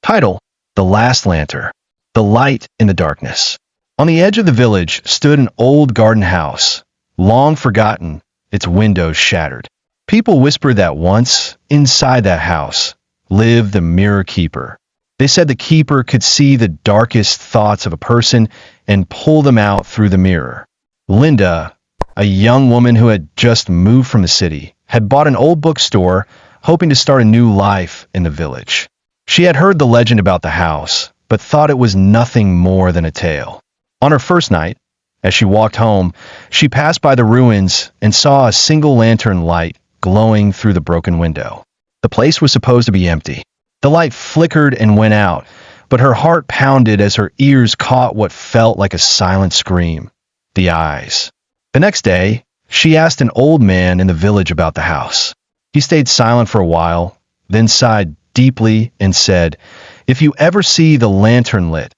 Title: The Last Lantern. The Light in the Darkness. On the edge of the village stood an old garden house, long forgotten, its windows shattered. People whispered that once, inside that house, lived the Mirror Keeper. They said the Keeper could see the darkest thoughts of a person and pull them out through the mirror. Linda, a young woman who had just moved from the city, had bought an old bookstore, hoping to start a new life in the village. She had heard the legend about the house, but thought it was nothing more than a tale. On her first night, as she walked home, she passed by the ruins and saw a single lantern light glowing through the broken window. The place was supposed to be empty. The light flickered and went out, but her heart pounded as her ears caught what felt like a silent scream. The eyes. The next day, she asked an old man in the village about the house. He stayed silent for a while, then sighed deeply and said, "If you ever see the lantern lit,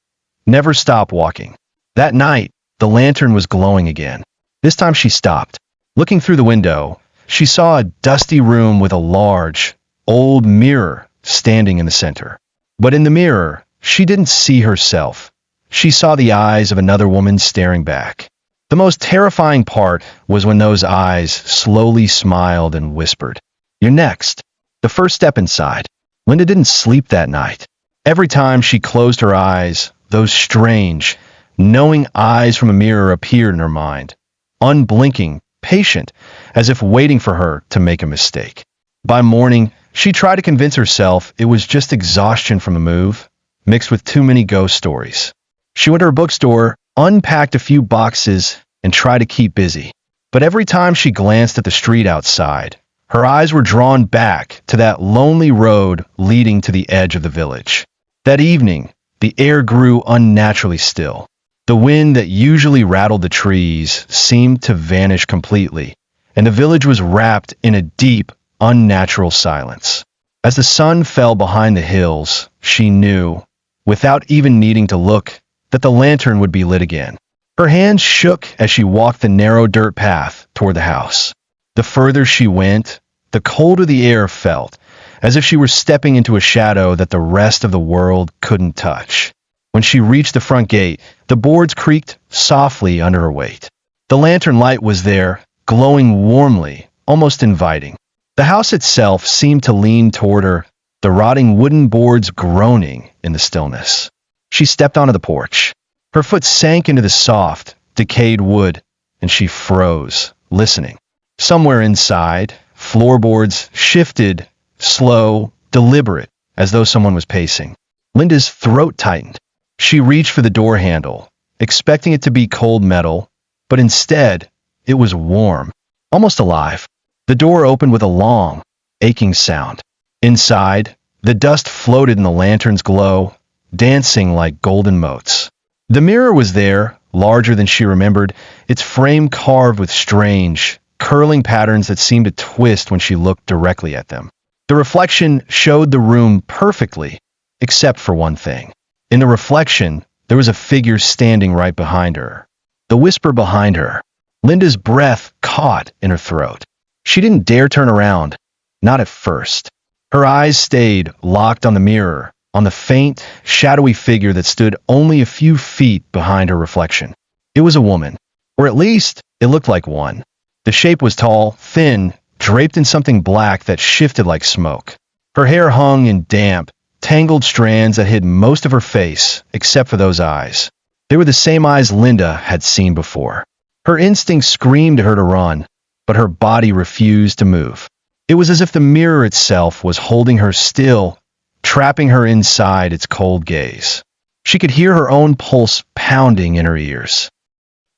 never stop walking." That night, the lantern was glowing again. This time she stopped. Looking through the window, she saw a dusty room with a large, old mirror standing in the center. But in the mirror, she didn't see herself. She saw the eyes of another woman staring back. The most terrifying part was when those eyes slowly smiled and whispered, "You're next." The first step inside. Linda didn't sleep that night. Every time she closed her eyes, those strange, knowing eyes from a mirror appeared in her mind, unblinking, patient, as if waiting for her to make a mistake. By morning, she tried to convince herself it was just exhaustion from the move, mixed with too many ghost stories. She went to her bookstore, unpacked a few boxes, and tried to keep busy. But every time she glanced at the street outside, her eyes were drawn back to that lonely road leading to the edge of the village. That evening, the air grew unnaturally still. The wind that usually rattled the trees seemed to vanish completely, and the village was wrapped in a deep, unnatural silence. As the sun fell behind the hills, she knew, without even needing to look, that the lantern would be lit again. Her hands shook as she walked the narrow dirt path toward the house. The further she went, the colder the air felt, as if she were stepping into a shadow that the rest of the world couldn't touch. When she reached the front gate, the boards creaked softly under her weight. The lantern light was there, glowing warmly, almost inviting. The house itself seemed to lean toward her, the rotting wooden boards groaning in the stillness. She stepped onto the porch. Her foot sank into the soft, decayed wood, and she froze, listening. Somewhere inside, floorboards shifted, slow, deliberate, as though someone was pacing. Linda's throat tightened. She reached for the door handle, expecting it to be cold metal, but instead, it was warm, almost alive. The door opened with a long, aching sound. Inside, the dust floated in the lantern's glow, dancing like golden motes. The mirror was there, larger than she remembered, its frame carved with strange, curling patterns that seemed to twist when she looked directly at them. The reflection showed the room perfectly, except for one thing. In the reflection, there was a figure standing right behind her. The whisper behind her. Linda's breath caught in her throat. She didn't dare turn around, not at first. Her eyes stayed locked on the mirror, on the faint, shadowy figure that stood only a few feet behind her reflection. It was a woman, or at least it looked like one. The shape was tall, thin, draped in something black that shifted like smoke. Her hair hung in damp, tangled strands that hid most of her face, except for those eyes. They were the same eyes Linda had seen before. Her instincts screamed to her to run, but her body refused to move. It was as if the mirror itself was holding her still, trapping her inside its cold gaze. She could hear her own pulse pounding in her ears.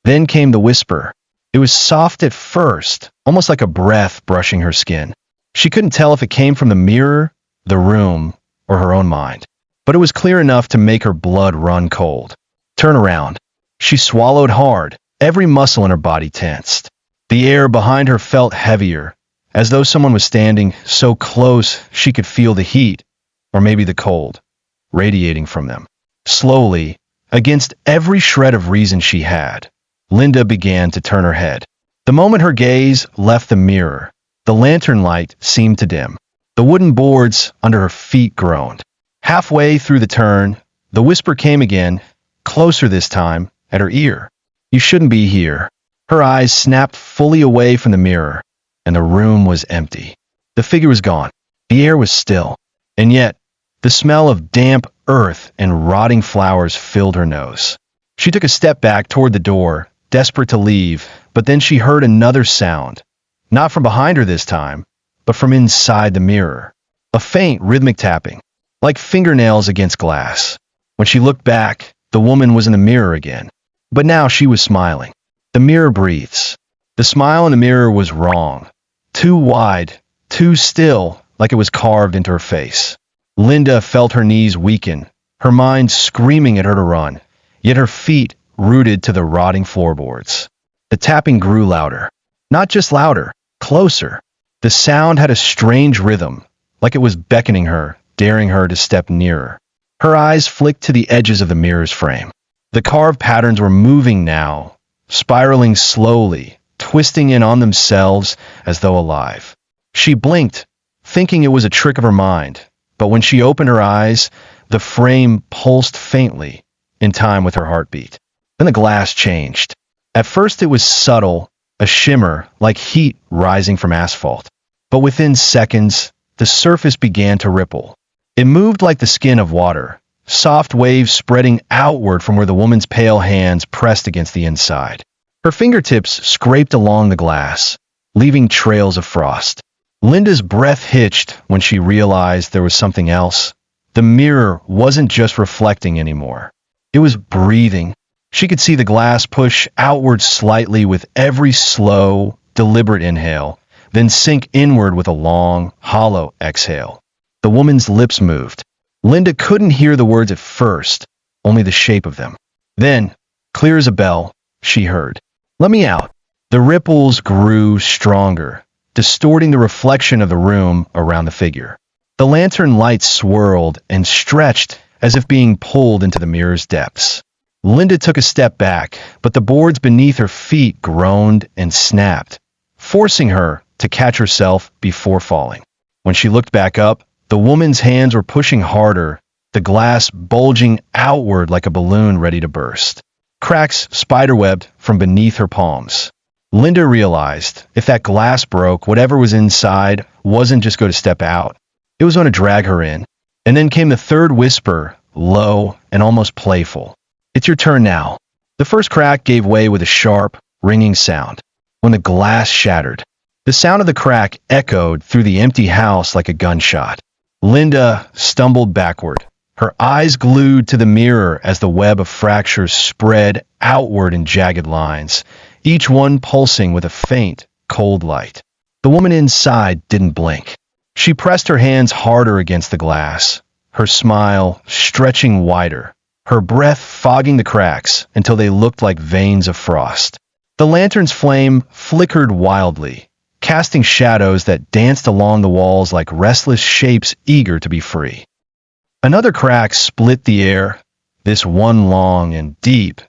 Then came the whisper. It was soft at first, almost like a breath brushing her skin. She couldn't tell if it came from the mirror, the room, or her own mind. But it was clear enough to make her blood run cold. "Turn around." She swallowed hard, every muscle in her body tensed. The air behind her felt heavier, as though someone was standing so close she could feel the heat, or maybe the cold, radiating from them. Slowly, against every shred of reason she had, Linda began to turn her head. The moment her gaze left the mirror, the lantern light seemed to dim. The wooden boards under her feet groaned. Halfway through the turn, the whisper came again, closer this time, at her ear. You shouldn't be here. Her eyes snapped fully away from the mirror, and the room was empty. The figure was gone. The air was still. And yet, the smell of damp earth and rotting flowers filled her nose. She took a step back toward the door, desperate to leave, but then she heard another sound. Not from behind her this time, but from inside the mirror. A faint, rhythmic tapping, like fingernails against glass. When she looked back, the woman was in the mirror again. But now she was smiling. The mirror breathes. The smile in the mirror was wrong. Too wide, too still, like it was carved into her face. Linda felt her knees weaken, her mind screaming at her to run, yet her feet rooted to the rotting floorboards. The tapping grew louder. Not just louder, closer. The sound had a strange rhythm, like it was beckoning her, daring her to step nearer. Her eyes flicked to the edges of the mirror's frame. The carved patterns were moving now, spiraling slowly, twisting in on themselves as though alive. She blinked, thinking it was a trick of her mind, but when she opened her eyes, the frame pulsed faintly, in time with her heartbeat. Then the glass changed. At first it was subtle, a shimmer like heat rising from asphalt. But within seconds, the surface began to ripple. It moved like the skin of water, soft waves spreading outward from where the woman's pale hands pressed against the inside. Her fingertips scraped along the glass, leaving trails of frost. Linda's breath hitched when she realized there was something else. The mirror wasn't just reflecting anymore. It was breathing. She could see the glass push outward slightly with every slow, deliberate inhale, then sink inward with a long, hollow exhale. The woman's lips moved. Linda couldn't hear the words at first, only the shape of them. Then, clear as a bell, she heard, "Let me out." The ripples grew stronger, distorting the reflection of the room around the figure. The lantern light swirled and stretched as if being pulled into the mirror's depths. Linda took a step back, but the boards beneath her feet groaned and snapped, forcing her to catch herself before falling. When she looked back up, the woman's hands were pushing harder, the glass bulging outward like a balloon ready to burst. Cracks spiderwebbed from beneath her palms. Linda realized if that glass broke, whatever was inside wasn't just going to step out. It was going to drag her in. And then came the third whisper, low and almost playful. "It's your turn now." The first crack gave way with a sharp, ringing sound. When the glass shattered, the sound of the crack echoed through the empty house like a gunshot. Linda stumbled backward, her eyes glued to the mirror as the web of fractures spread outward in jagged lines, each one pulsing with a faint, cold light. The woman inside didn't blink. She pressed her hands harder against the glass, her smile stretching wider, her breath fogging the cracks until they looked like veins of frost. The lantern's flame flickered wildly, casting shadows that danced along the walls like restless shapes eager to be free. Another crack split the air, this one long and deep,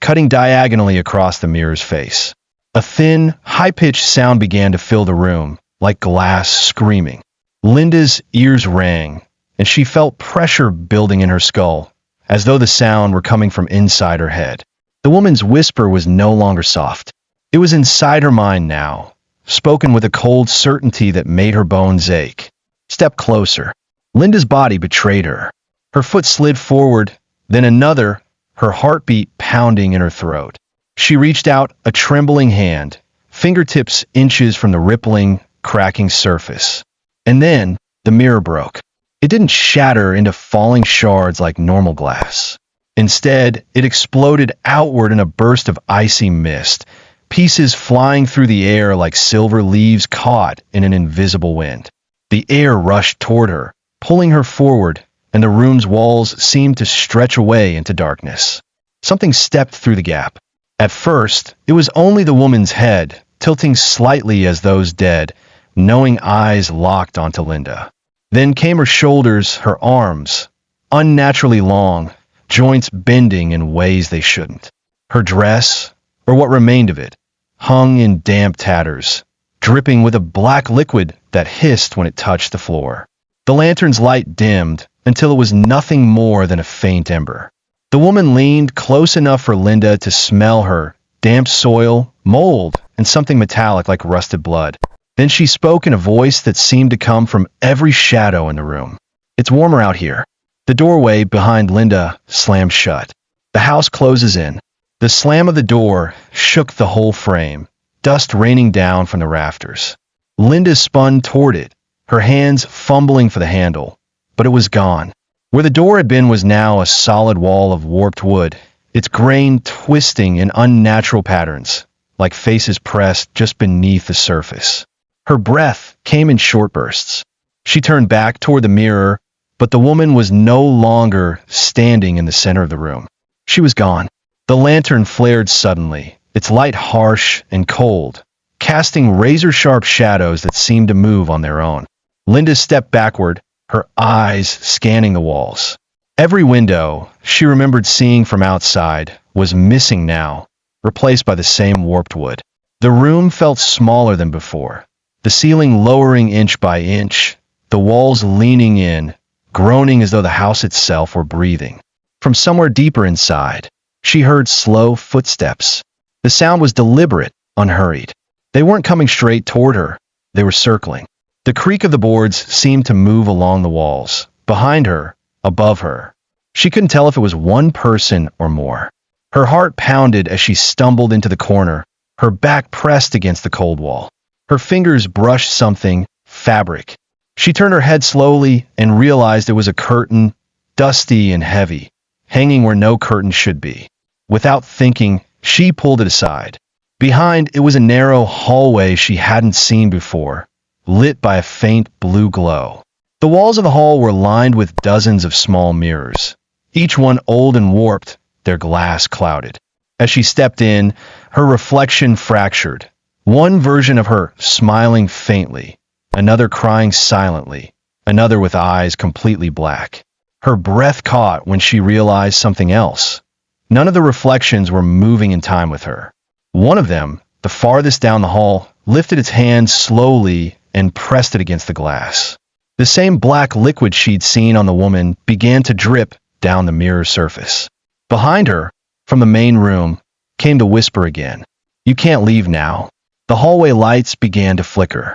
cutting diagonally across the mirror's face. A thin, high-pitched sound began to fill the room, like glass screaming. Linda's ears rang, and she felt pressure building in her skull, as though the sound were coming from inside her head. The woman's whisper was no longer soft. It was inside her mind now, spoken with a cold certainty that made her bones ache. Step closer. Linda's body betrayed her. Her foot slid forward, then another, her heartbeat pounding in her throat. She reached out a trembling hand, fingertips inches from the rippling, cracking surface. And then, the mirror broke. It didn't shatter into falling shards like normal glass. Instead, it exploded outward in a burst of icy mist, pieces flying through the air like silver leaves caught in an invisible wind. The air rushed toward her, pulling her forward, and the room's walls seemed to stretch away into darkness. Something stepped through the gap. At first, it was only the woman's head, tilting slightly as those dead, knowing eyes locked onto Linda. Then came her shoulders, her arms, unnaturally long, joints bending in ways they shouldn't. Her dress, or what remained of it, hung in damp tatters, dripping with a black liquid that hissed when it touched the floor. The lantern's light dimmed, until it was nothing more than a faint ember. The woman leaned close enough for Linda to smell her, damp soil, mold, and something metallic like rusted blood. Then she spoke in a voice that seemed to come from every shadow in the room. "It's warmer out here." The doorway behind Linda slammed shut. The house closes in. The slam of the door shook the whole frame, dust raining down from the rafters. Linda spun toward it, her hands fumbling for the handle, but it was gone. Where the door had been was now a solid wall of warped wood, its grain twisting in unnatural patterns, like faces pressed just beneath the surface. Her breath came in short bursts. She turned back toward the mirror, but the woman was no longer standing in the center of the room. She was gone. The lantern flared suddenly, its light harsh and cold, casting razor-sharp shadows that seemed to move on their own. Linda stepped backward, her eyes scanning the walls. Every window she remembered seeing from outside was missing now, replaced by the same warped wood. The room felt smaller than before, the ceiling lowering inch by inch, the walls leaning in, groaning as though the house itself were breathing. From somewhere deeper inside, she heard slow footsteps. The sound was deliberate, unhurried. They weren't coming straight toward her. They were circling. The creak of the boards seemed to move along the walls, behind her, above her. She couldn't tell if it was one person or more. Her heart pounded as she stumbled into the corner, her back pressed against the cold wall. Her fingers brushed something, fabric. She turned her head slowly and realized it was a curtain, dusty and heavy, hanging where no curtain should be. Without thinking, she pulled it aside. Behind it was a narrow hallway she hadn't seen before, lit by a faint blue glow. The walls of the hall were lined with dozens of small mirrors, each one old and warped, their glass clouded. As she stepped in, her reflection fractured. One version of her smiling faintly, another crying silently, another with eyes completely black. Her breath caught when she realized something else. None of the reflections were moving in time with her. One of them, the farthest down the hall, lifted its hand slowly and pressed it against the glass. The same black liquid she'd seen on the woman began to drip down the mirror surface. Behind her, from the main room, came the whisper again. "You can't leave now." The hallway lights began to flicker.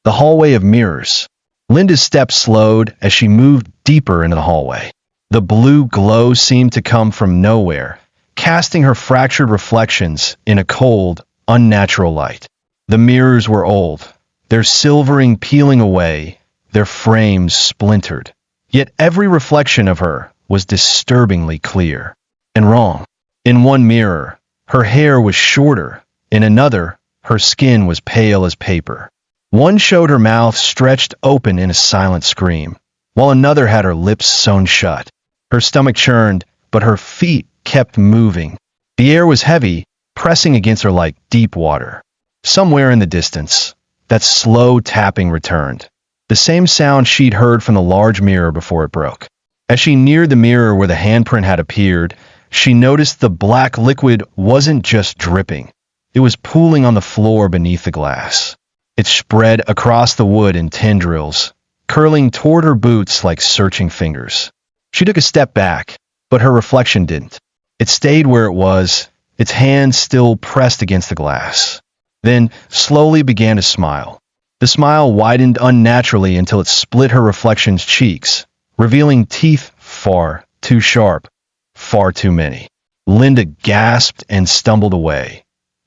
The hallway of mirrors. Linda's steps slowed as she moved deeper into the hallway. The blue glow seemed to come from nowhere, casting her fractured reflections in a cold, unnatural light. The mirrors were old, their silvering peeling away, their frames splintered. Yet every reflection of her was disturbingly clear and wrong. In one mirror, her hair was shorter. In another, her skin was pale as paper. One showed her mouth stretched open in a silent scream, while another had her lips sewn shut. Her stomach churned, but her feet kept moving. The air was heavy, pressing against her like deep water. Somewhere in the distance, that slow tapping returned, the same sound she'd heard from the large mirror before it broke. As she neared the mirror where the handprint had appeared, she noticed the black liquid wasn't just dripping. It was pooling on the floor beneath the glass. It spread across the wood in tendrils, curling toward her boots like searching fingers. She took a step back, but her reflection didn't. It stayed where it was, its hand still pressed against the glass. Then slowly began to smile. The smile widened unnaturally until it split her reflection's cheeks, revealing teeth far too sharp, far too many. Linda gasped and stumbled away,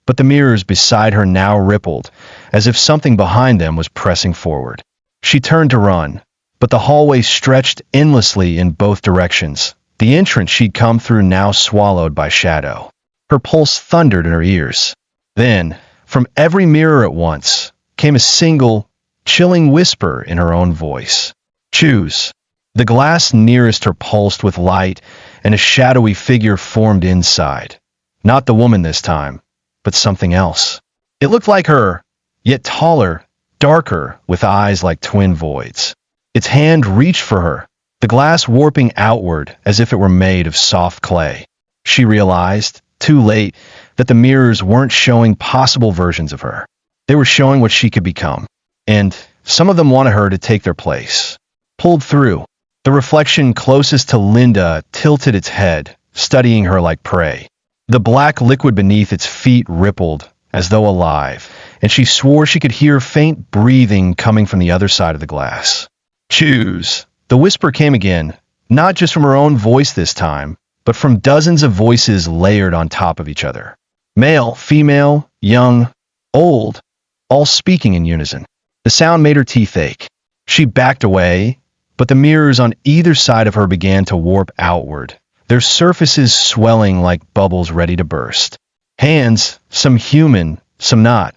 but the mirrors beside her now rippled, as if something behind them was pressing forward. She turned to run, but the hallway stretched endlessly in both directions, the entrance she'd come through now swallowed by shadow. Her pulse thundered in her ears. Then, from every mirror at once, came a single, chilling whisper in her own voice. "Choose." The glass nearest her pulsed with light, and a shadowy figure formed inside. Not the woman this time, but something else. It looked like her, yet taller, darker, with eyes like twin voids. Its hand reached for her, the glass warping outward as if it were made of soft clay. She realized, too late, that the mirrors weren't showing possible versions of her. They were showing what she could become. And some of them wanted her to take their place. Pulled through. The reflection closest to Linda tilted its head, studying her like prey. The black liquid beneath its feet rippled, as though alive, and she swore she could hear faint breathing coming from the other side of the glass. Choose. The whisper came again, not just from her own voice this time, but from dozens of voices layered on top of each other. Male, female, young, old, all speaking in unison. The sound made her teeth ache. She backed away, but the mirrors on either side of her began to warp outward, their surfaces swelling like bubbles ready to burst. Hands, some human, some not,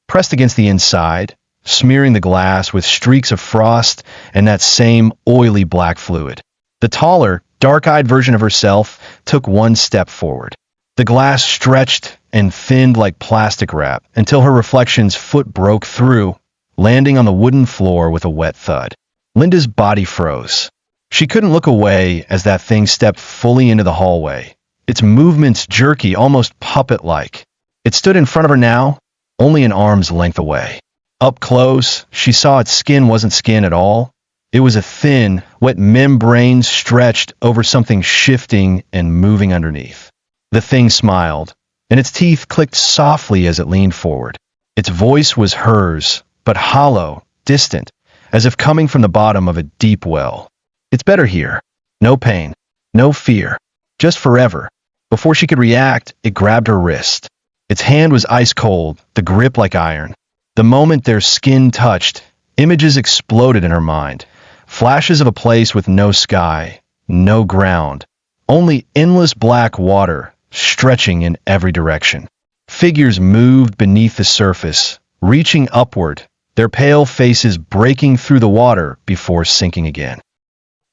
pressed against the inside, smearing the glass with streaks of frost and that same oily black fluid. The taller, dark-eyed version of herself took one step forward. The glass stretched and thinned like plastic wrap until her reflection's foot broke through, landing on the wooden floor with a wet thud. Linda's body froze. She couldn't look away as that thing stepped fully into the hallway, its movements jerky, almost puppet-like. It stood in front of her now, only an arm's length away. Up close, she saw its skin wasn't skin at all. It was a thin, wet membrane stretched over something shifting and moving underneath. The thing smiled, and its teeth clicked softly as it leaned forward. Its voice was hers, but hollow, distant, as if coming from the bottom of a deep well. It's better here. No pain, no fear, just forever. Before she could react, it grabbed her wrist. Its hand was ice cold, the grip like iron. The moment their skin touched, images exploded in her mind. Flashes of a place with no sky, no ground, only endless black water stretching in every direction. Figures moved beneath the surface, reaching upward, their pale faces breaking through the water before sinking again.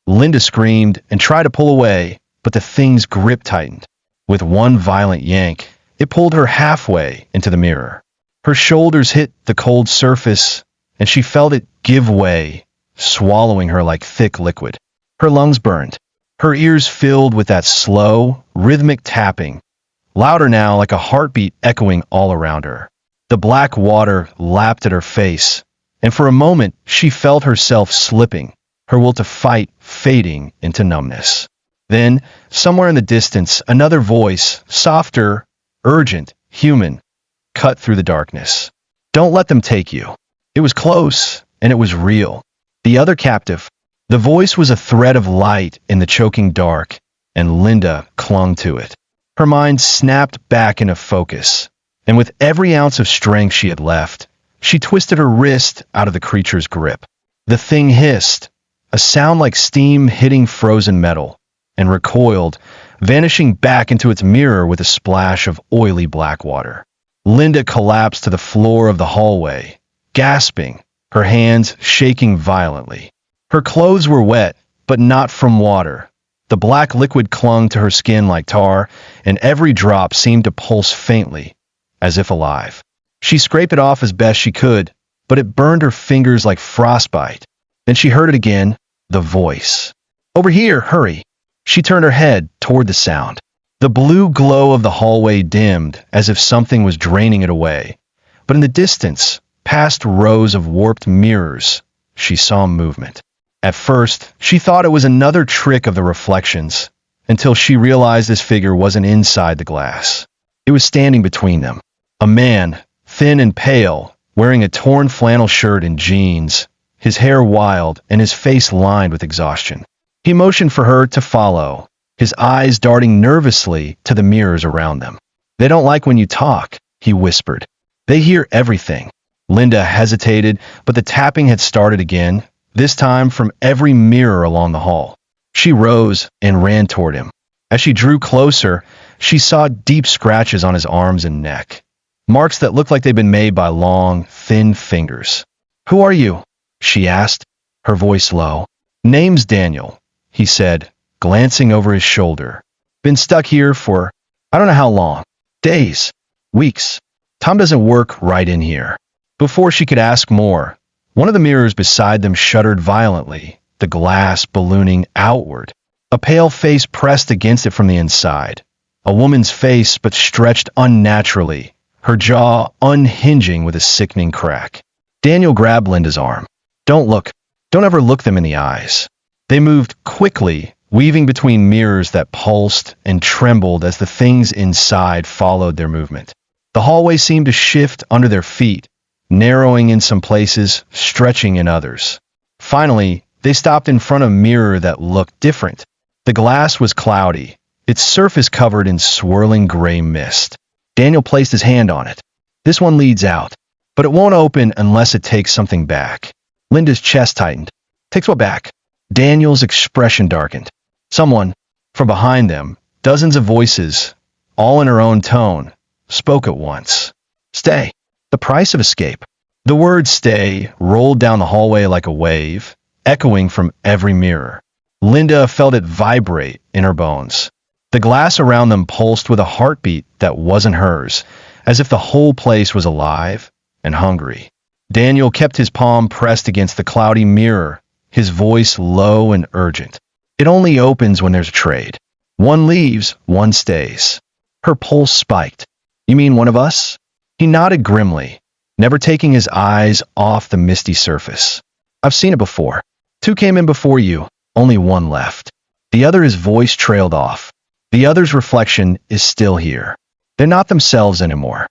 Linda screamed and tried to pull away, but the thing's grip tightened. With one violent yank, it pulled her halfway into the mirror. Her shoulders hit the cold surface, and she felt it give way, swallowing her like thick liquid. Her lungs burned. Her ears filled with that slow, rhythmic tapping, louder now like a heartbeat echoing all around her. The black water lapped at her face, and for a moment she felt herself slipping, her will to fight fading into numbness. Then, somewhere in the distance, another voice, softer, urgent, human, cut through the darkness. Don't let them take you. It was close, and it was real. The other captive. The voice was a thread of light in the choking dark, and Linda clung to it. Her mind snapped back into focus, and with every ounce of strength she had left, she twisted her wrist out of the creature's grip. The thing hissed, a sound like steam hitting frozen metal, and recoiled, vanishing back into its mirror with a splash of oily black water. Linda collapsed to the floor of the hallway, gasping, her hands shaking violently. Her clothes were wet, but not from water. The black liquid clung to her skin like tar, and every drop seemed to pulse faintly, as if alive. She scraped it off as best she could, but it burned her fingers like frostbite. Then she heard it again, the voice. Over here, hurry. She turned her head toward the sound. The blue glow of the hallway dimmed, as if something was draining it away. But in the distance, past rows of warped mirrors, she saw movement. At first, she thought it was another trick of the reflections, until she realized this figure wasn't inside the glass. It was standing between them. A man, thin and pale, wearing a torn flannel shirt and jeans, his hair wild and his face lined with exhaustion. He motioned for her to follow, his eyes darting nervously to the mirrors around them. They don't like when you talk, he whispered. They hear everything. Linda hesitated, but the tapping had started again, this time from every mirror along the hall. She rose and ran toward him. As she drew closer, she saw deep scratches on his arms and neck, marks that looked like they'd been made by long, thin fingers. Who are you? She asked, her voice low. Name's Daniel, he said, glancing over his shoulder. Been stuck here for, I don't know how long. Days. Weeks. Tom doesn't work right in here. Before she could ask more, one of the mirrors beside them shuddered violently, the glass ballooning outward. A pale face pressed against it from the inside. A woman's face, but stretched unnaturally, her jaw unhinging with a sickening crack. Daniel grabbed Linda's arm. Don't look. Don't ever look them in the eyes. They moved quickly, weaving between mirrors that pulsed and trembled as the things inside followed their movement. The hallway seemed to shift under their feet, narrowing in some places, stretching in others. Finally, they stopped in front of a mirror that looked different. The glass was cloudy, its surface covered in swirling gray mist. Daniel placed his hand on it. This one leads out, but it won't open unless it takes something back. Linda's chest tightened. Takes what back? Daniel's expression darkened. Someone, from behind them, dozens of voices, all in her own tone, spoke at once. Stay. The price of escape. The word stay rolled down the hallway like a wave, echoing from every mirror. Linda felt it vibrate in her bones. The glass around them pulsed with a heartbeat that wasn't hers, as if the whole place was alive and hungry. Daniel kept his palm pressed against the cloudy mirror, his voice low and urgent. It only opens when there's a trade. One leaves, one stays. Her pulse spiked. You mean one of us? He nodded grimly, never taking his eyes off the misty surface. I've seen it before. 2 came in before you, only 1 left. The other, his voice trailed off. The other's reflection is still here. They're not themselves anymore.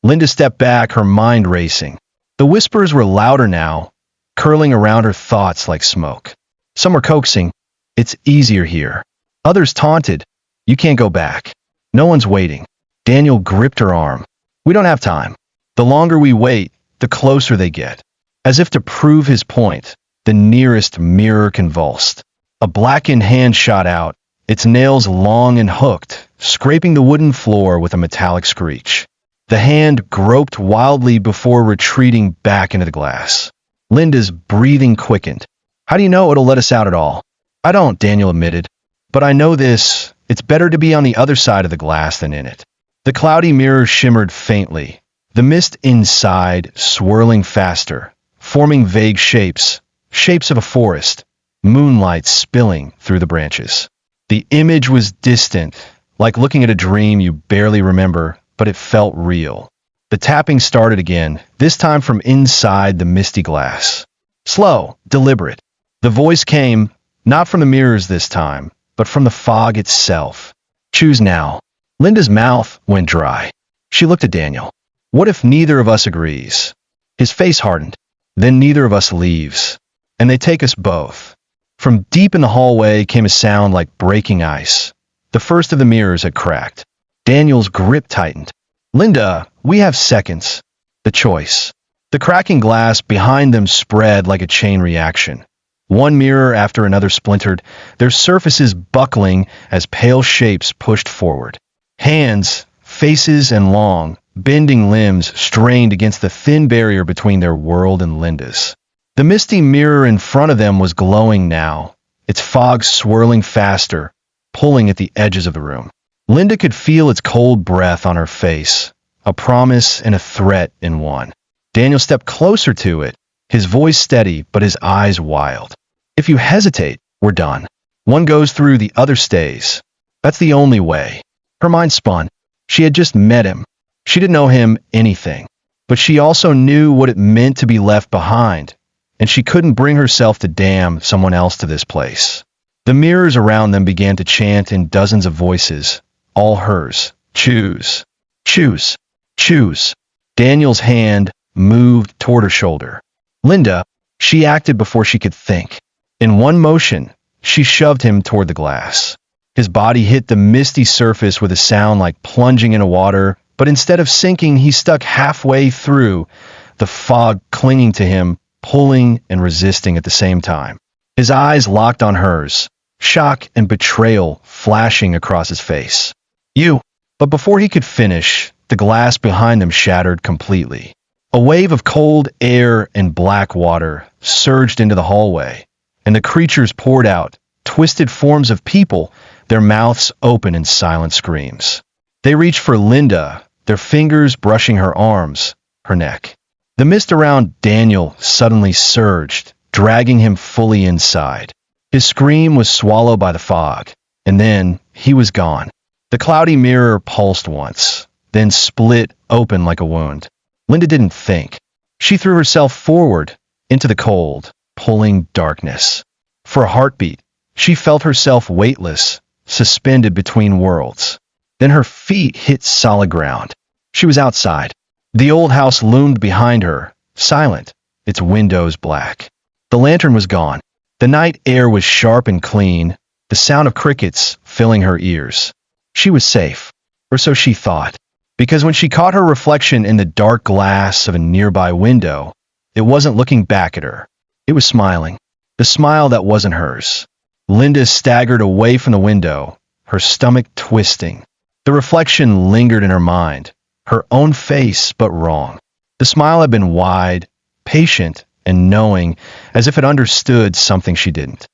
Linda stepped back, her mind racing. The whispers were louder now, curling around her thoughts like smoke. Some were coaxing, it's easier here. Others taunted, you can't go back. No one's waiting. Daniel gripped her arm. We don't have time. The longer we wait, the closer they get. As if to prove his point, the nearest mirror convulsed. A blackened hand shot out, its nails long and hooked, scraping the wooden floor with a metallic screech. The hand groped wildly before retreating back into the glass. Linda's breathing quickened. How do you know it'll let us out at all? I don't, Daniel admitted. But I know this, it's better to be on the other side of the glass than in it. The cloudy mirror shimmered faintly, the mist inside swirling faster, forming vague shapes, shapes of a forest, moonlight spilling through the branches. The image was distant, like looking at a dream you barely remember, but it felt real. The tapping started again, this time from inside the misty glass. Slow, deliberate. The voice came, not from the mirrors this time, but from the fog itself. Choose now. Linda's mouth went dry. She looked at Daniel. What if neither of us agrees? His face hardened. Then neither of us leaves. And they take us both. From deep in the hallway came a sound like breaking ice. The first of the mirrors had cracked. Daniel's grip tightened. Linda, we have seconds. The choice. The cracking glass behind them spread like a chain reaction. One mirror after another splintered, their surfaces buckling as pale shapes pushed forward. Hands, faces, and long, bending limbs strained against the thin barrier between their world and Linda's. The misty mirror in front of them was glowing now, its fog swirling faster, pulling at the edges of the room. Linda could feel its cold breath on her face, a promise and a threat in one. Daniel stepped closer to it, his voice steady but his eyes wild. If you hesitate, we're done. One goes through, the other stays. That's the only way. Her mind spun. She had just met him. She didn't know him anything, but she also knew what it meant to be left behind, and she couldn't bring herself to damn someone else to this place. The mirrors around them began to chant in dozens of voices, all hers. Choose. Choose. Choose. Daniel's hand moved toward her shoulder. Linda, she acted before she could think. In one motion, she shoved him toward the glass. His body hit the misty surface with a sound like plunging into water, but instead of sinking, he stuck halfway through, the fog clinging to him, pulling and resisting at the same time. His eyes locked on hers, shock and betrayal flashing across his face. You! But before he could finish, the glass behind them shattered completely. A wave of cold air and black water surged into the hallway, and the creatures poured out, twisted forms of people, their mouths open in silent screams. They reached for Linda, their fingers brushing her arms, her neck. The mist around Daniel suddenly surged, dragging him fully inside. His scream was swallowed by the fog, and then he was gone. The cloudy mirror pulsed once, then split open like a wound. Linda didn't think. She threw herself forward into the cold, pulling darkness. For For a heartbeat, she felt herself weightless, suspended between worlds. Then her feet hit solid ground. She was outside. The old house loomed behind her, silent, its windows black. The lantern was gone. The night air was sharp and clean, the sound of crickets filling her ears. She was safe, or so she thought, because when she caught her reflection in the dark glass of a nearby window, it wasn't looking back at her. It was smiling, the smile that wasn't hers. Linda staggered away from the window, her stomach twisting. The reflection lingered in her mind, her own face, but wrong. The smile had been wide, patient, and knowing, as if it understood something she didn't.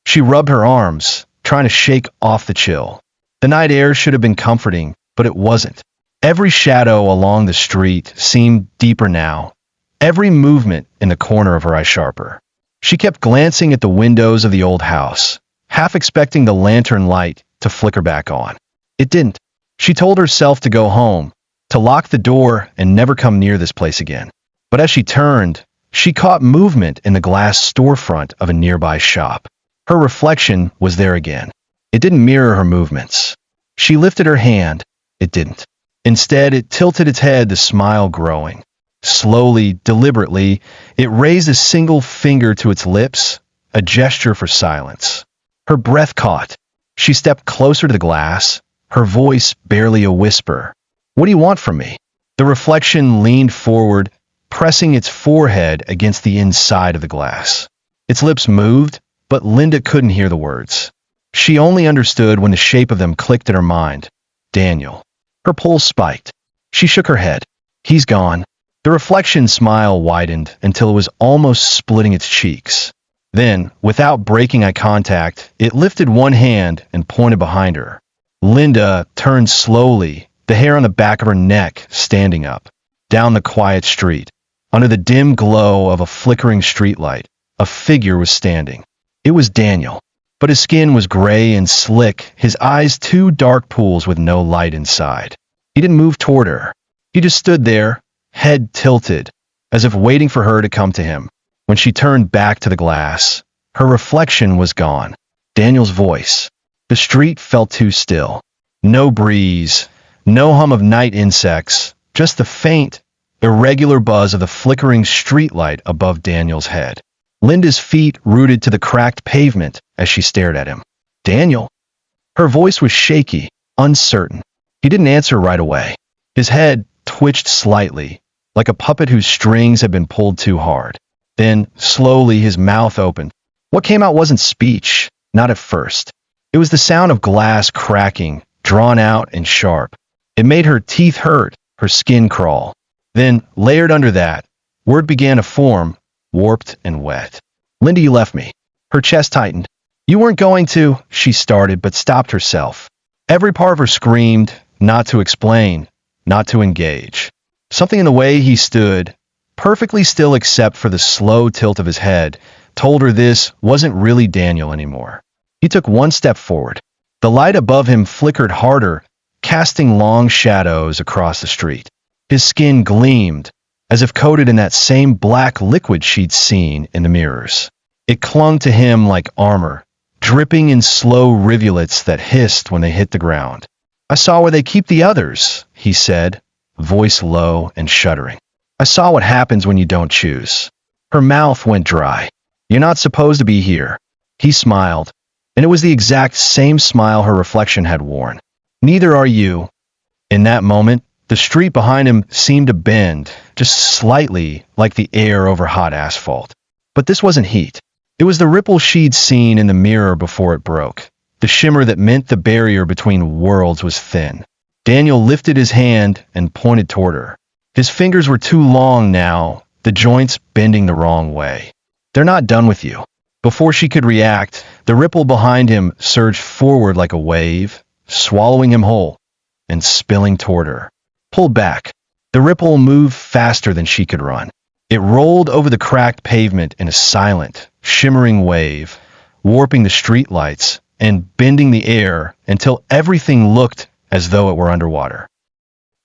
She rubbed her arms, trying to shake off the chill. The night air should have been comforting, but it wasn't. Every shadow along the street seemed deeper now, every movement in the corner of her eye sharper. She kept glancing at the windows of the old house, half expecting the lantern light to flicker back on. It didn't. She told herself to go home, to lock the door and never come near this place again. But as she turned, she caught movement in the glass storefront of a nearby shop. Her reflection was there again. It didn't mirror her movements. She lifted her hand. It didn't. Instead, it tilted its head, the smile growing. Slowly, deliberately, it raised a single finger to its lips, a gesture for silence. Her breath caught. She stepped closer to the glass, her voice barely a whisper. "What do you want from me?" The reflection leaned forward, pressing its forehead against the inside of the glass. Its lips moved, but Linda couldn't hear the words. She only understood when the shape of them clicked in her mind. Daniel. Her pulse spiked. She shook her head. He's gone. The reflection smile widened until it was almost splitting its cheeks. Then, without breaking eye contact, it lifted one hand and pointed behind her. Linda turned slowly, the hair on the back of her neck standing up. Down the quiet street, under the dim glow of a flickering streetlight, a figure was standing. It was Daniel, but his skin was gray and slick, his eyes two dark pools with no light inside. He didn't move toward her. He just stood there, head tilted, as if waiting for her to come to him. When she turned back to the glass, her reflection was gone. Daniel's voice. The street felt too still. No breeze, no hum of night insects, just the faint, irregular buzz of the flickering streetlight above Daniel's head. Linda's feet rooted to the cracked pavement as she stared at him. "Daniel?" Her voice was shaky, uncertain. He didn't answer right away. His head twitched slightly, like a puppet whose strings had been pulled too hard. Then, slowly, his mouth opened. What came out wasn't speech, not at first. It was the sound of glass cracking, drawn out and sharp. It made her teeth hurt, her skin crawl. Then, layered under that, word began to form, warped and wet. "Linda, you left me." Her chest tightened. "You weren't going to," she started, but stopped herself. Every part of her screamed, not to explain, not to engage. Something in the way he stood, perfectly still except for the slow tilt of his head, told her this wasn't really Daniel anymore. He took one step forward. The light above him flickered harder, casting long shadows across the street. His skin gleamed, as if coated in that same black liquid she'd seen in the mirrors. It clung to him like armor, dripping in slow rivulets that hissed when they hit the ground. "I saw where they keep the others," he said, voice low and shuddering. "I saw what happens when you don't choose." Her mouth went dry. "You're not supposed to be here." He smiled, and it was the exact same smile her reflection had worn. "Neither are you." In that moment, the street behind him seemed to bend, just slightly, like the air over hot asphalt. But this wasn't heat. It was the ripple she'd seen in the mirror before it broke. The shimmer that meant the barrier between worlds was thin. Daniel lifted his hand and pointed toward her. His fingers were too long now, the joints bending the wrong way. "They're not done with you." Before she could react, the ripple behind him surged forward like a wave, swallowing him whole, and spilling toward her. Pulled back. The ripple moved faster than she could run. It rolled over the cracked pavement in a silent, shimmering wave, warping the streetlights and bending the air until everything looked as though it were underwater.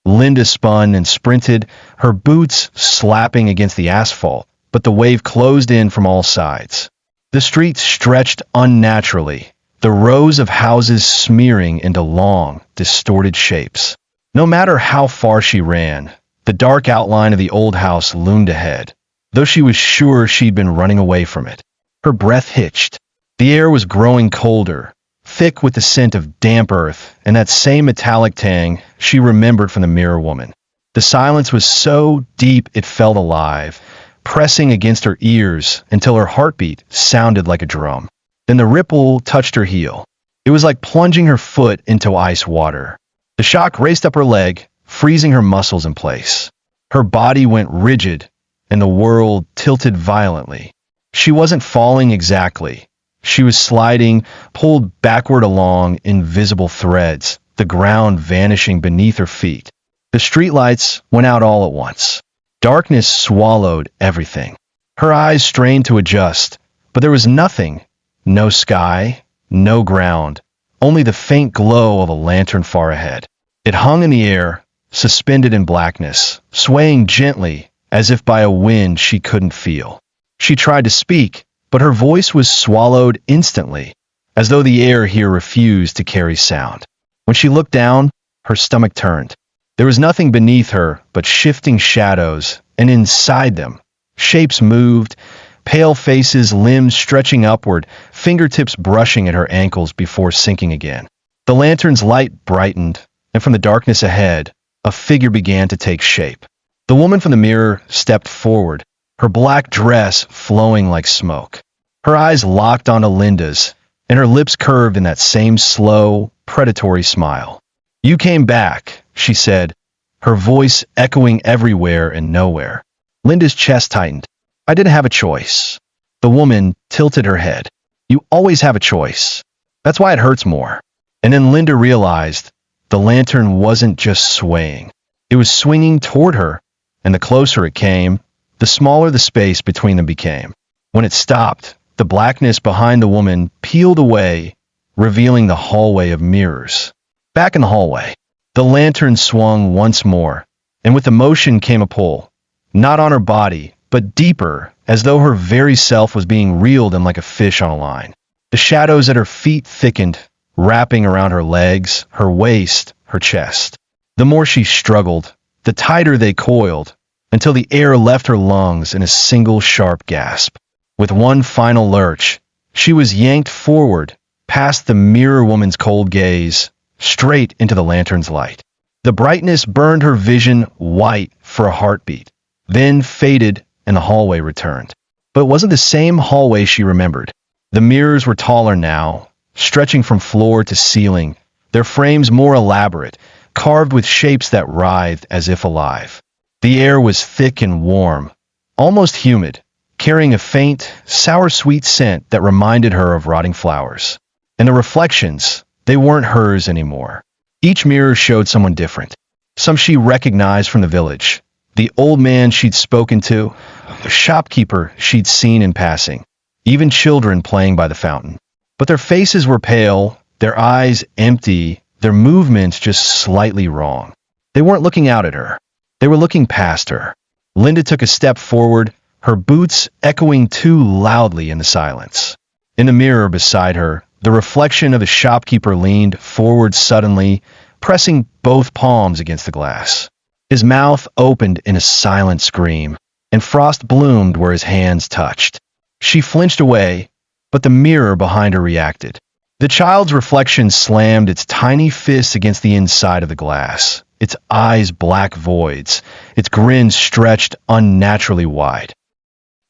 Linda spun and sprinted, her boots slapping against the asphalt, but the wave closed in from all sides. The streets stretched unnaturally, the rows of houses smearing into long, distorted shapes. No matter how far she ran, the dark outline of the old house loomed ahead, though she was sure she'd been running away from it. Her breath hitched. The air was growing colder, thick with the scent of damp earth and that same metallic tang she remembered from the mirror woman. The silence was so deep it felt alive, pressing against her ears until her heartbeat sounded like a drum. Then the ripple touched her heel. It was like plunging her foot into ice water. The shock raced up her leg, freezing her muscles in place. Her body went rigid, and the world tilted violently. She wasn't falling exactly. She was sliding, pulled backward along invisible threads, the ground vanishing beneath her feet. The streetlights went out all at once. Darkness swallowed everything. Her eyes strained to adjust, but there was nothing. No sky, no ground, only the faint glow of a lantern far ahead. It hung in the air, suspended in blackness, swaying gently as if by a wind she couldn't feel. She tried to speak, but her voice was swallowed instantly, as though the air here refused to carry sound. When she looked down, her stomach turned. There was nothing beneath her but shifting shadows, and inside them, shapes moved, pale faces, limbs stretching upward, fingertips brushing at her ankles before sinking again. The lantern's light brightened, and from the darkness ahead, a figure began to take shape. The woman from the mirror stepped forward, her black dress flowing like smoke. Her eyes locked onto Linda's, and her lips curved in that same slow, predatory smile. "You came back," she said, her voice echoing everywhere and nowhere. Linda's chest tightened. "I didn't have a choice." The woman tilted her head. "You always have a choice. That's why it hurts more." And then Linda realized the lantern wasn't just swaying. It was swinging toward her, and the closer it came, the smaller the space between them became. When it stopped, the blackness behind the woman peeled away, revealing the hallway of mirrors. Back in the hallway, the lantern swung once more, and with the motion came a pull, not on her body, but deeper, as though her very self was being reeled in like a fish on a line. The shadows at her feet thickened, wrapping around her legs, her waist, her chest. The more she struggled, the tighter they coiled, until the air left her lungs in a single sharp gasp. With one final lurch, she was yanked forward, past the mirror woman's cold gaze, straight into the lantern's light. The brightness burned her vision white for a heartbeat, then faded and the hallway returned. But it wasn't the same hallway she remembered. The mirrors were taller now, stretching from floor to ceiling, their frames more elaborate, carved with shapes that writhed as if alive. The air was thick and warm, almost humid, carrying a faint, sour-sweet scent that reminded her of rotting flowers. And the reflections, they weren't hers anymore. Each mirror showed someone different. Some she recognized from the village, the old man she'd spoken to, the shopkeeper she'd seen in passing, even children playing by the fountain. But their faces were pale, their eyes empty, their movements just slightly wrong. They weren't looking out at her. They were looking past her. Linda took a step forward, her boots echoing too loudly in the silence. In the mirror beside her, the reflection of the shopkeeper leaned forward suddenly, pressing both palms against the glass. His mouth opened in a silent scream, and frost bloomed where his hands touched. She flinched away, but the mirror behind her reacted. The child's reflection slammed its tiny fist against the inside of the glass, its eyes black voids, its grin stretched unnaturally wide.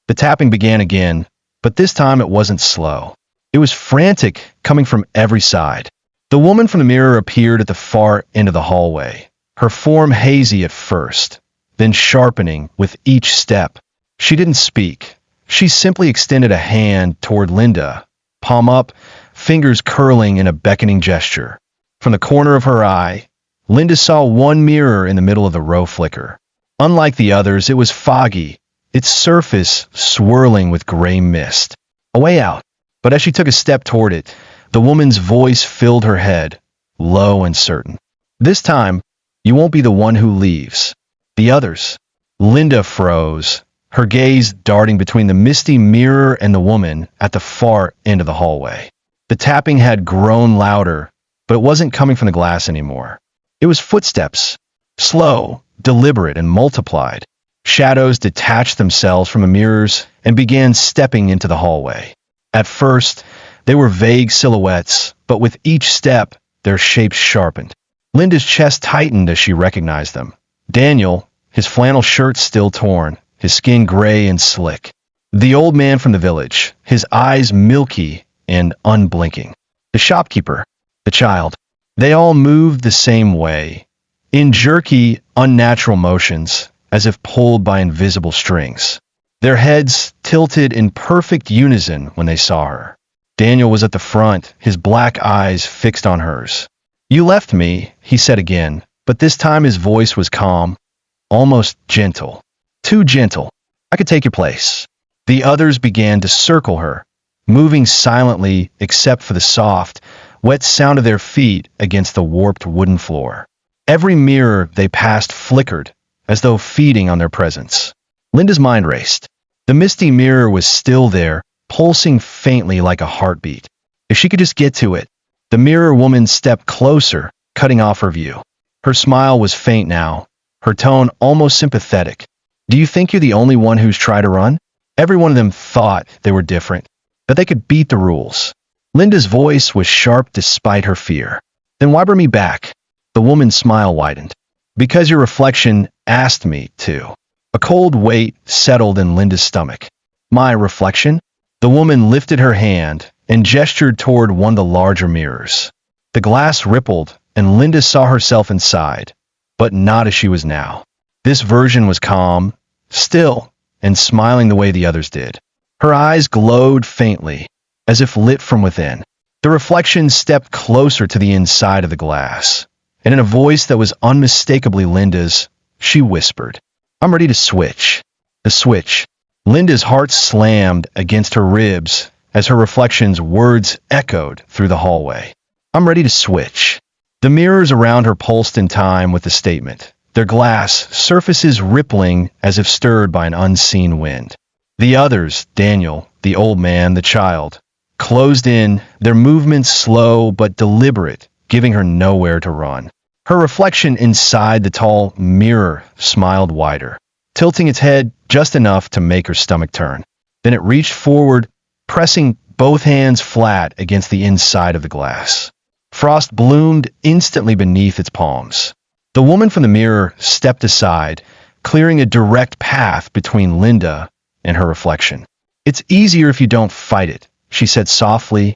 The tapping began again, but this time it wasn't slow. It was frantic, coming from every side. The woman from the mirror appeared at the far end of the hallway, her form hazy at first, then sharpening with each step. She didn't speak. She simply extended a hand toward Linda, palm up, fingers curling in a beckoning gesture. From the corner of her eye, Linda saw one mirror in the middle of the row flicker. Unlike the others, it was foggy, its surface swirling with gray mist. A way out. But as she took a step toward it, the woman's voice filled her head, low and certain. "This time, you won't be the one who leaves. The others." Linda froze, her gaze darting between the misty mirror and the woman at the far end of the hallway. The tapping had grown louder, but it wasn't coming from the glass anymore. It was footsteps, slow, deliberate, and multiplied. Shadows detached themselves from the mirrors and began stepping into the hallway. At first, they were vague silhouettes, but with each step, their shapes sharpened. Linda's chest tightened as she recognized them. Daniel, his flannel shirt still torn, his skin gray and slick. The old man from the village, his eyes milky and unblinking. The shopkeeper, the child. They all moved the same way, in jerky, unnatural motions, as if pulled by invisible strings. Their heads tilted in perfect unison when they saw her. Daniel was at the front, his black eyes fixed on hers. "You left me," he said again, but this time his voice was calm, almost gentle. Too gentle. "I could take your place." The others began to circle her, moving silently except for the soft, wet sound of their feet against the warped wooden floor. Every mirror they passed flickered, as though feeding on their presence. Linda's mind raced. The misty mirror was still there, pulsing faintly like a heartbeat. If she could just get to it. The mirror woman stepped closer, cutting off her view. Her smile was faint now, her tone almost sympathetic. "Do you think you're the only one who's tried to run?" Every one of them thought they were different, that they could beat the rules. Linda's voice was sharp despite her fear. "Then why bring me back?" The woman's smile widened. "Because your reflection asked me to." A cold weight settled in Linda's stomach. "My reflection?" The woman lifted her hand and gestured toward one of the larger mirrors. The glass rippled, and Linda saw herself inside, but not as she was now. This version was calm, still, and smiling the way the others did. Her eyes glowed faintly, as if lit from within. The reflection stepped closer to the inside of the glass, and in a voice that was unmistakably Linda's, she whispered, "I'm ready to switch." The switch. Linda's heart slammed against her ribs as her reflection's words echoed through the hallway. "I'm ready to switch." The mirrors around her pulsed in time with the statement, their glass surfaces rippling as if stirred by an unseen wind. The others, Daniel, the old man, the child, closed in, their movements slow but deliberate, giving her nowhere to run. Her reflection inside the tall mirror smiled wider, tilting its head just enough to make her stomach turn. Then it reached forward, pressing both hands flat against the inside of the glass. Frost bloomed instantly beneath its palms. The woman from the mirror stepped aside, clearing a direct path between Linda and her reflection. "It's easier if you don't fight it," she said softly,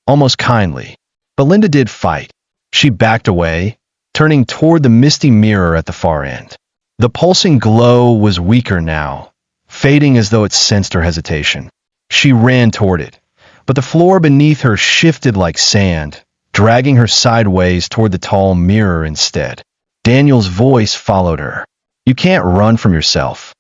almost kindly. But Linda did fight. She backed away, turning toward the misty mirror at the far end. The pulsing glow was weaker now, fading as though it sensed her hesitation. She ran toward it, but the floor beneath her shifted like sand, dragging her sideways toward the tall mirror instead. Daniel's voice followed her. "You can't run from yourself."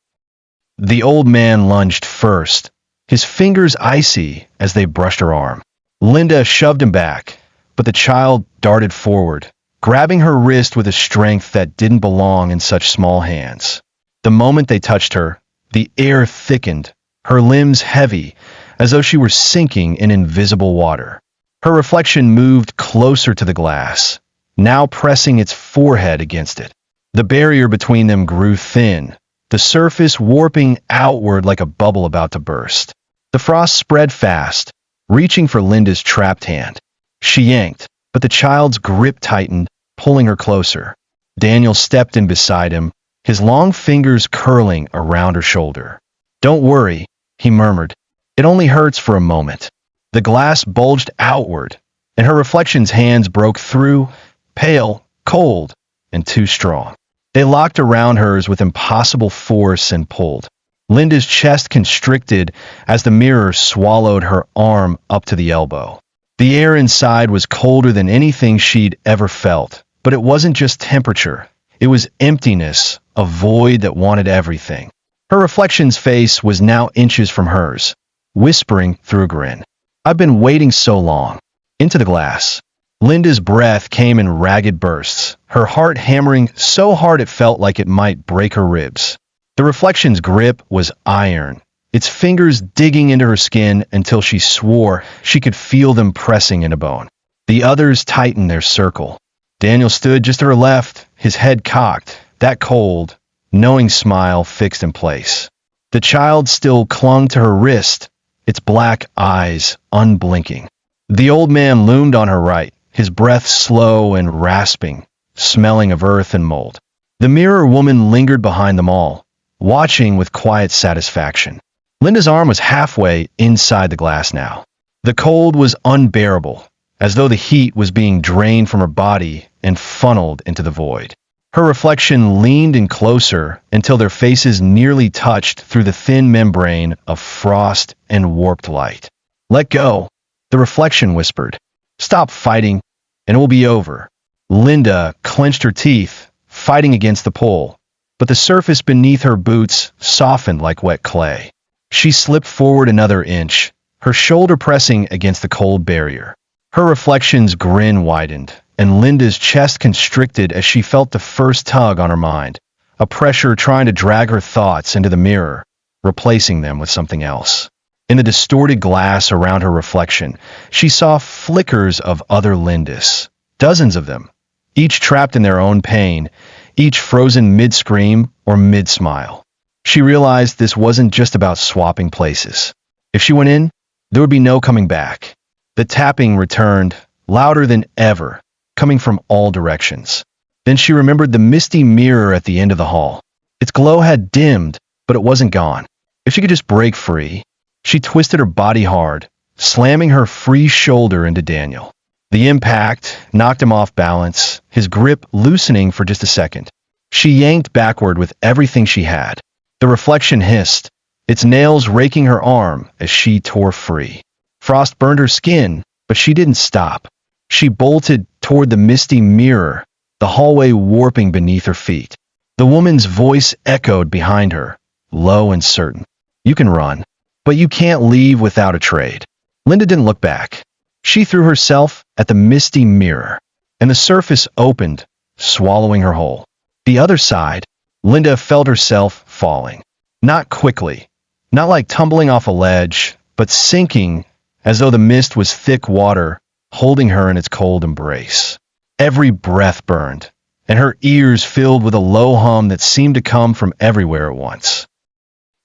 The old man lunged first, his fingers icy as they brushed her arm. Linda shoved him back, but the child darted forward, grabbing her wrist with a strength that didn't belong in such small hands. The moment they touched her, the air thickened, her limbs heavy, as though she were sinking in invisible water. Her reflection moved closer to the glass, now pressing its forehead against it. The barrier between them grew thin, the surface warping outward like a bubble about to burst. The frost spread fast, reaching for Linda's trapped hand. She yanked, but the child's grip tightened, pulling her closer. Daniel stepped in beside him, his long fingers curling around her shoulder. "Don't worry," he murmured. "It only hurts for a moment." The glass bulged outward, and her reflection's hands broke through, pale, cold, and too strong. They locked around hers with impossible force and pulled. Linda's chest constricted as the mirror swallowed her arm up to the elbow. The air inside was colder than anything she'd ever felt, but it wasn't just temperature. It was emptiness, a void that wanted everything. Her reflection's face was now inches from hers, whispering through a grin. "I've been waiting so long." Into the glass. Linda's breath came in ragged bursts, her heart hammering so hard it felt like it might break her ribs. The reflection's grip was iron, its fingers digging into her skin until she swore she could feel them pressing into bone. The others tightened their circle. Daniel stood just to her left, his head cocked, that cold, knowing smile fixed in place. The child still clung to her wrist, its black eyes unblinking. The old man loomed on her right, his breath slow and rasping, smelling of earth and mold. The mirror woman lingered behind them all, watching with quiet satisfaction. Linda's arm was halfway inside the glass now. The cold was unbearable, as though the heat was being drained from her body and funneled into the void. Her reflection leaned in closer until their faces nearly touched through the thin membrane of frost and warped light. "Let go," the reflection whispered. "Stop fighting, and it will be over." Linda clenched her teeth, fighting against the pull, but the surface beneath her boots softened like wet clay. She slipped forward another inch, her shoulder pressing against the cold barrier. Her reflection's grin widened, and Linda's chest constricted as she felt the first tug on her mind, a pressure trying to drag her thoughts into the mirror, replacing them with something else. In the distorted glass around her reflection, she saw flickers of other Lindas, dozens of them, each trapped in their own pain, each frozen mid-scream or mid-smile. She realized this wasn't just about swapping places. If she went in, there would be no coming back. The tapping returned, louder than ever, coming from all directions. Then she remembered the misty mirror at the end of the hall. Its glow had dimmed, but it wasn't gone. If she could just break free. She twisted her body hard, slamming her free shoulder into Daniel. The impact knocked him off balance, his grip loosening for just a second. She yanked backward with everything she had. The reflection hissed, its nails raking her arm as she tore free. Frost burned her skin, but she didn't stop. She bolted toward the misty mirror, the hallway warping beneath her feet. The woman's voice echoed behind her, low and certain. "You can run, but you can't leave without a trade." Linda didn't look back. She threw herself at the misty mirror, and the surface opened, swallowing her whole. The other side, Linda felt herself falling. Not quickly, not like tumbling off a ledge, but sinking as though the mist was thick water, holding her in its cold embrace. Every breath burned, and her ears filled with a low hum that seemed to come from everywhere at once.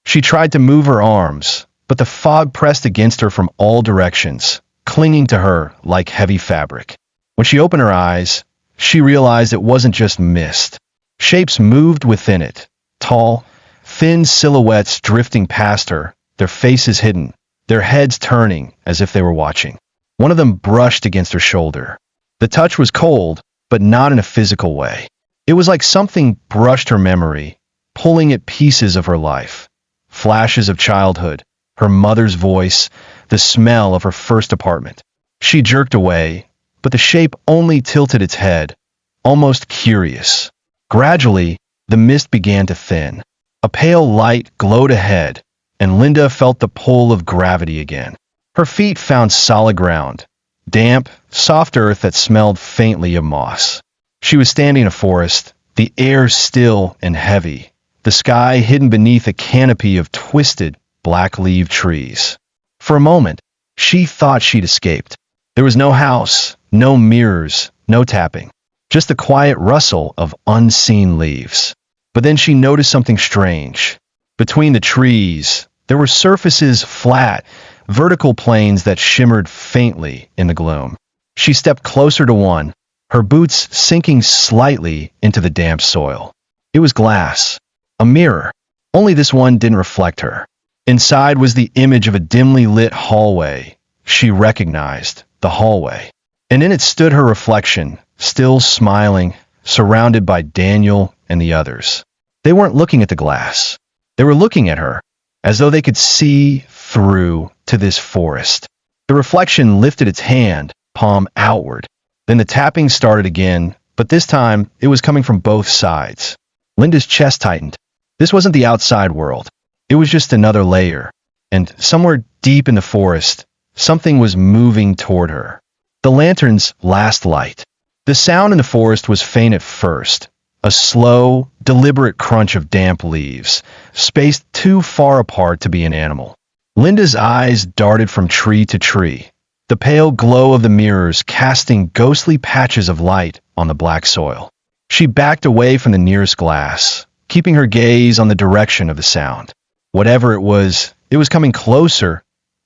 She tried to move her arms, but the fog pressed against her from all directions, clinging to her like heavy fabric. When she opened her eyes, she realized it wasn't just mist. Shapes moved within it, tall, thin silhouettes drifting past her, their faces hidden, their heads turning as if they were watching. One of them brushed against her shoulder. The touch was cold, but not in a physical way. It was like something brushed her memory, pulling at pieces of her life. Flashes of childhood, her mother's voice, the smell of her first apartment. She jerked away, but the shape only tilted its head, almost curious. Gradually, the mist began to thin. A pale light glowed ahead, and Linda felt the pull of gravity again. Her feet found solid ground, damp, soft earth that smelled faintly of moss. She was standing in a forest, the air still and heavy, the sky hidden beneath a canopy of twisted, black-leaved trees. For a moment, she thought she'd escaped. There was no house, no mirrors, no tapping, just the quiet rustle of unseen leaves. But then she noticed something strange. Between the trees, there were surfaces flat, vertical planes that shimmered faintly in the gloom. She stepped closer to one, her boots sinking slightly into the damp soil. It was glass, a mirror, only this one didn't reflect her. Inside was the image of a dimly lit hallway. She recognized the hallway. And in it stood her reflection, still smiling, surrounded by Daniel and the others. They weren't looking at the glass. They were looking at her, as though they could see through to this forest. The reflection lifted its hand, palm outward. Then the tapping started again, but this time it was coming from both sides. Linda's chest tightened. This wasn't the outside world. It was just another layer. And somewhere deep in the forest, something was moving toward her. The lantern's last light. The sound in the forest was faint at first, a slow, deliberate crunch of damp leaves, spaced too far apart to be an animal. Linda's eyes darted from tree to tree, the pale glow of the mirrors casting ghostly patches of light on the black soil. She backed away from the nearest glass, keeping her gaze on the direction of the sound. Whatever it was coming closer,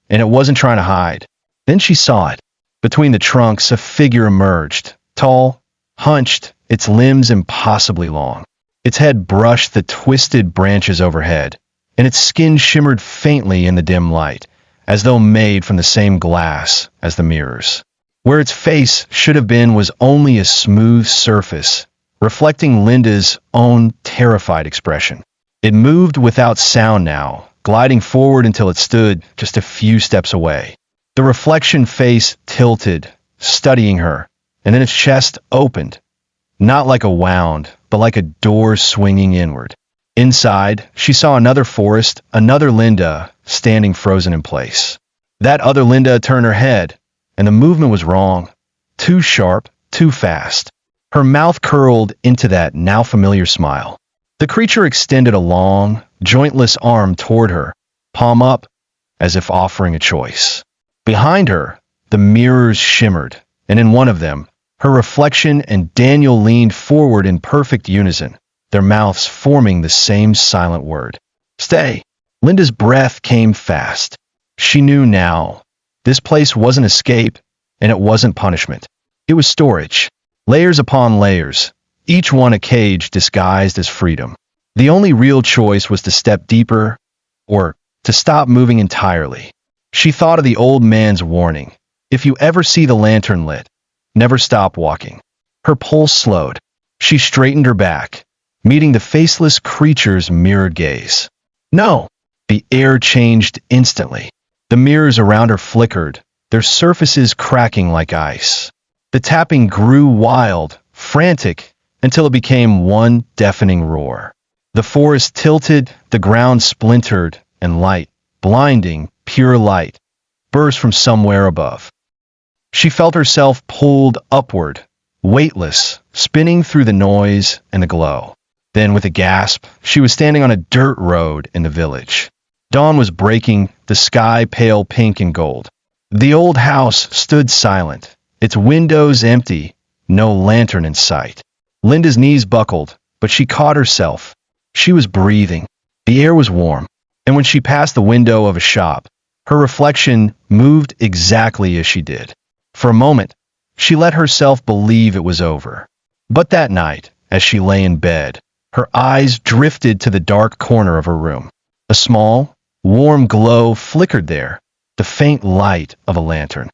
and it wasn't trying to hide. Then she saw it. Between the trunks, a figure emerged, tall, hunched, its limbs impossibly long. Its head brushed the twisted branches overhead, and its skin shimmered faintly in the dim light, as though made from the same glass as the mirrors. Where its face should have been was only a smooth surface, reflecting Linda's own terrified expression. It moved without sound now, gliding forward until it stood just a few steps away. The reflection face tilted, studying her, and then its chest opened, not like a wound, but like a door swinging inward. Inside, she saw another Forrest, another Linda, standing frozen in place. That other Linda turned her head, and the movement was wrong. Too sharp, too fast. Her mouth curled into that now familiar smile. The creature extended a long, jointless arm toward her, palm up, as if offering a choice. Behind her, the mirrors shimmered, and in one of them, her reflection and Daniel leaned forward in perfect unison, their mouths forming the same silent word. Stay! Linda's breath came fast. She knew now. This place wasn't escape, and it wasn't punishment. It was storage. Layers upon layers, each one a cage disguised as freedom. The only real choice was to step deeper, or to stop moving entirely. She thought of the old man's warning. If you ever see the lantern lit, never stop walking. Her pulse slowed. She straightened her back, meeting the faceless creature's mirrored gaze. No! The air changed instantly. The mirrors around her flickered, their surfaces cracking like ice. The tapping grew wild, frantic, until it became one deafening roar. The forest tilted, the ground splintered, and light, blinding, pure light, burst from somewhere above. She felt herself pulled upward, weightless, spinning through the noise and the glow. Then, with a gasp, she was standing on a dirt road in the village. Dawn was breaking, the sky pale pink and gold. The old house stood silent, its windows empty, no lantern in sight. Linda's knees buckled, but she caught herself. She was breathing. The air was warm, and when she passed the window of a shop, her reflection moved exactly as she did. For a moment, she let herself believe it was over. But that night, as she lay in bed, her eyes drifted to the dark corner of her room. A small, warm glow flickered there, the faint light of a lantern.